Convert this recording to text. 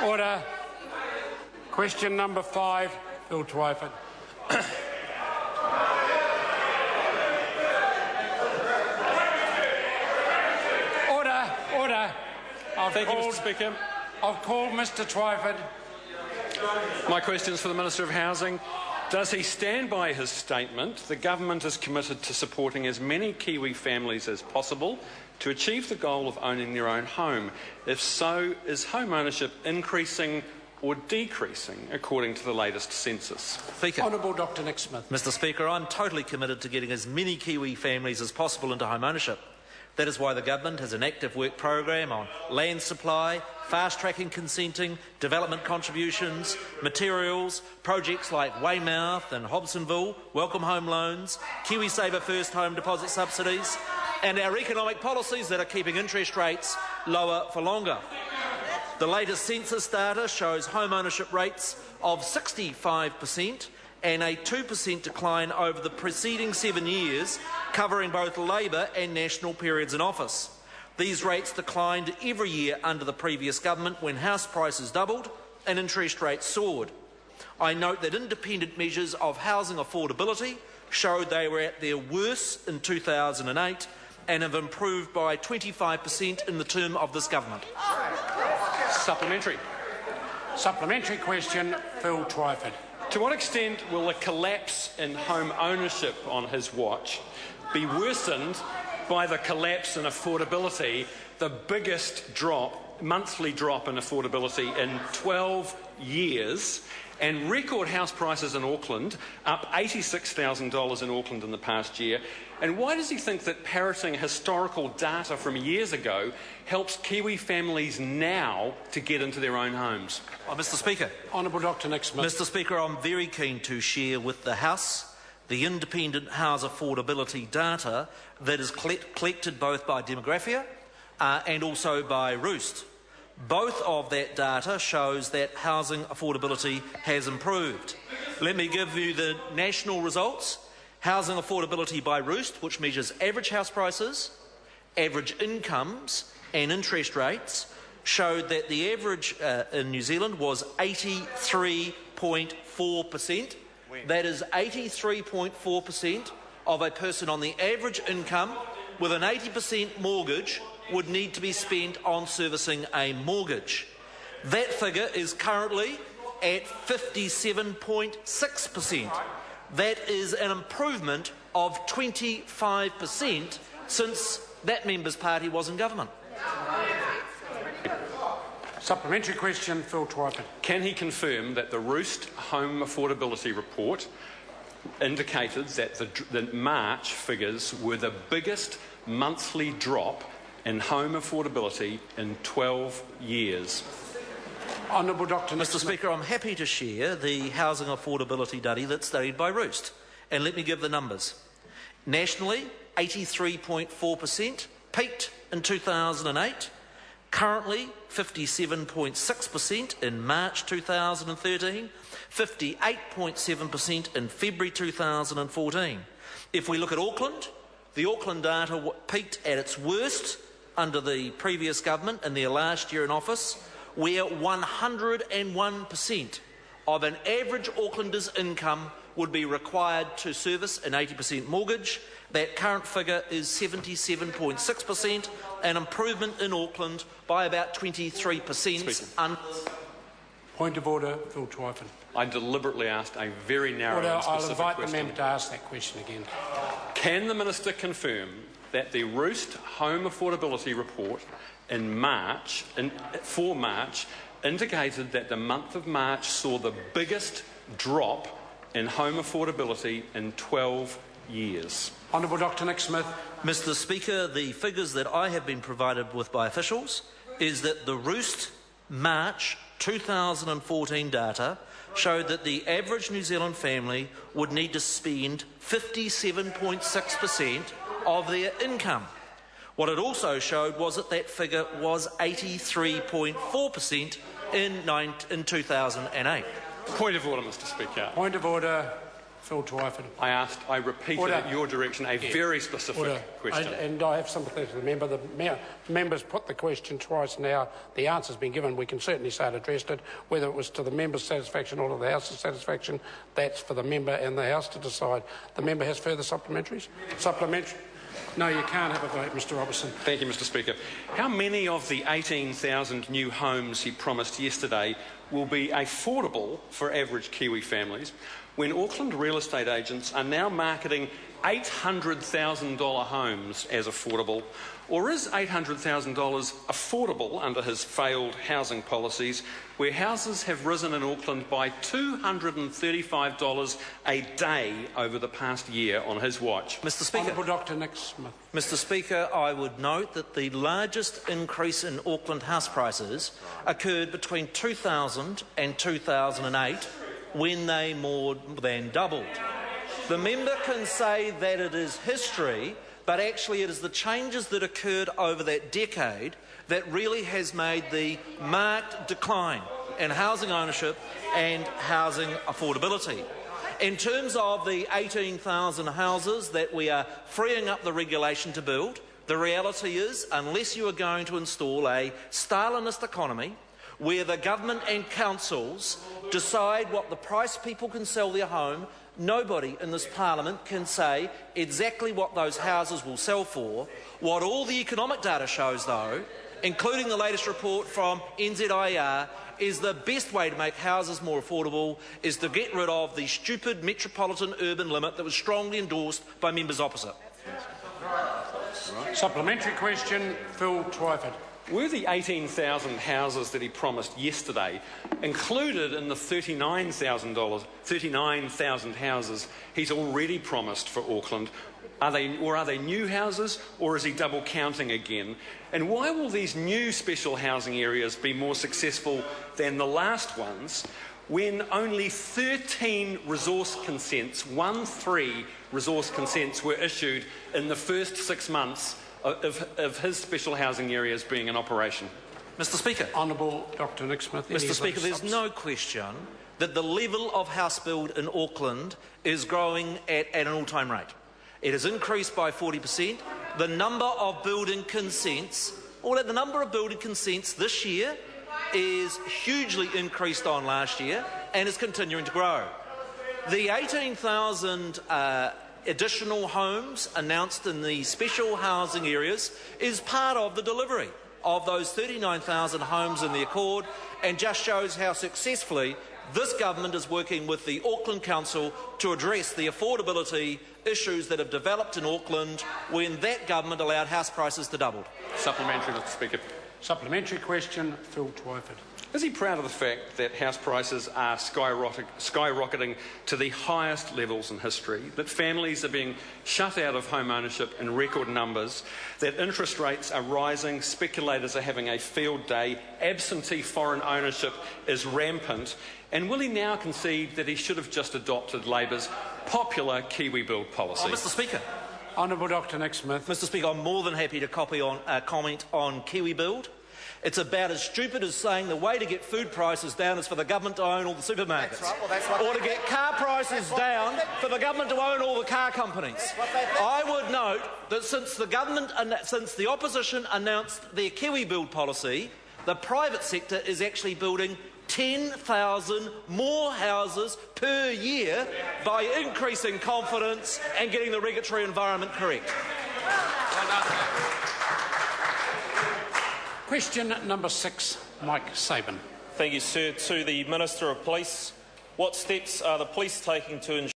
Order. Question number 5, Bill Twyford. Order. Thank you, Mr. Speaker. I've called Mr. Twyford. My question is for the Minister of Housing. Does he stand by his statement? The government is committed to supporting as many Kiwi families as possible to achieve the goal of owning their own home. If so, is home ownership increasing or decreasing according to the latest census? Speaker. Honourable Dr Nick Smith. Mr. Speaker, I'm totally committed to getting as many Kiwi families as possible into home ownership. That is why the government has an active work program on land supply, fast-tracking consenting, development contributions, materials, projects like Weymouth and Hobsonville, welcome home loans, KiwiSaver first home deposit subsidies, and our economic policies that are keeping interest rates lower for longer. The latest census data shows home ownership rates of 65%, and a 2% decline over the preceding 7 years, covering both Labor and National periods in office. These rates declined every year under the previous government when house prices doubled and interest rates soared. I note that independent measures of housing affordability showed they were at their worst in 2008 and have improved by 25% in the term of this government. Supplementary. Supplementary question, Phil Twyford. To what extent will a collapse in home ownership on his watch be worsened by the collapse in affordability, the biggest monthly drop in affordability in 12 years, and record house prices in Auckland, up $86,000 in Auckland in the past year? And why does he think that parroting historical data from years ago helps Kiwi families now to get into their own homes? Mr. Speaker. Honourable Dr Nick Smith. Mr. Speaker, I'm very keen to share with the House the independent house affordability data that is collected both by Demographia and also by Roost. Both of that data shows that housing affordability has improved. Let me give you the national results. Housing affordability by Roost, which measures average house prices, average incomes and interest rates, showed that the average in New Zealand was 83.4%. That is 83.4% of a person on the average income with an 80% mortgage would need to be spent on servicing a mortgage. That figure is currently at 57.6%. That is an improvement of 25% since that member's party was in government. Supplementary question, Phil Twyford. Can he confirm that the Roost Home Affordability Report indicated that the March figures were the biggest monthly drop in home affordability in 12 years? Honourable Dr. Mr. Speaker, I'm happy to share the housing affordability study that's studied by Roost. And let me give the numbers. Nationally, 83.4%, peaked in 2008. Currently, 57.6% in March 2013, 58.7% in February 2014. If we look at Auckland, the Auckland data peaked at its worst under the previous government in their last year in office, where 101% of an average Aucklander's income would be required to service an 80% mortgage. That current figure is 77.6%, an improvement in Auckland by about 23%. Point of order, Phil Twyford. I deliberately asked a very narrow and specific I'll invite question. the member to ask that question again. Can the Minister confirm that the Roost Home Affordability Report for March indicated that the month of March saw the biggest drop in home affordability in 12 years? Honourable Dr Nick Smith. Mr. Speaker, the figures that I have been provided with by officials is that the Roost March 2014 data showed that the average New Zealand family would need to spend 57.6% of their income. What it also showed was that that figure was 83.4% in 2008. Point of order, Mr. Speaker. Point of order, Phil Twyford. I repeated at your direction a very specific question. And I have sympathy for the member. The member's put the question twice now. The answer's been given. We can certainly say it addressed it. Whether it was to the member's satisfaction or to the House's satisfaction, that's for the member and the House to decide. The member has further supplementaries? Supplementary? No, you can't have a vote, Mr Robertson. Thank you, Mr Speaker. How many of the 18,000 new homes he promised yesterday will be affordable for average Kiwi families when Auckland real estate agents are now marketing $800,000 homes as affordable? Or is $800,000 affordable under his failed housing policies, where houses have risen in Auckland by $235 a day over the past year on his watch? Mr Speaker. Honourable Dr Nick Smith. Mr Speaker, I would note that the largest increase in Auckland house prices occurred between 2000 and 2008, when they more than doubled. The member can say that it is history, but actually it is the changes that occurred over that decade that really has made the marked decline in housing ownership and housing affordability. In terms of the 18,000 houses that we are freeing up the regulation to build, the reality is, unless you are going to install a Stalinist economy where the government and councils decide what the price people can sell their home, nobody in this parliament can say exactly what those houses will sell for. What all the economic data shows, though, including the latest report from NZIER, is the best way to make houses more affordable is to get rid of the stupid metropolitan urban limit that was strongly endorsed by members opposite. Supplementary question, Phil Twyford. Were the 18,000 houses that he promised yesterday included in the 39,000 houses he's already promised for Auckland? Are they new houses, or is he double counting again? And why will these new special housing areas be more successful than the last ones, when only 13 resource consents, 13 resource consents were issued in the first 6 months of his special housing areas being in operation? Mr Speaker. Honourable Dr Nick Smith. Mr Speaker, there's no question that the level of house build in Auckland is growing at an all-time rate. It has increased by 40%. The number of building consents, this year is hugely increased on last year and is continuing to grow. The 18,000 additional homes announced in the special housing areas is part of the delivery of those 39,000 homes in the Accord, and just shows how successfully this government is working with the Auckland Council to address the affordability issues that have developed in Auckland when that government allowed house prices to double. Supplementary, Mr Speaker. Supplementary question, Phil Twyford. Is he proud of the fact that house prices are skyrocketing to the highest levels in history, that families are being shut out of home ownership in record numbers, that interest rates are rising, speculators are having a field day, absentee foreign ownership is rampant, and will he now concede that he should have just adopted Labour's popular Kiwi build policy? Mr Speaker. Honourable Dr Nick Smith. Mr Speaker, I'm more than happy to comment on Kiwi build. It's about as stupid as saying the way to get food prices down is for the government to own all the supermarkets. That's right. Or to get car prices down for the government to own all the car companies. I would note that since the opposition announced their Kiwi build policy, the private sector is actually building 10,000 more houses per year by increasing confidence and getting the regulatory environment correct. Question number 6, Mike Sabin. Thank you, sir. To the Minister of Police, what steps are the police taking to ensure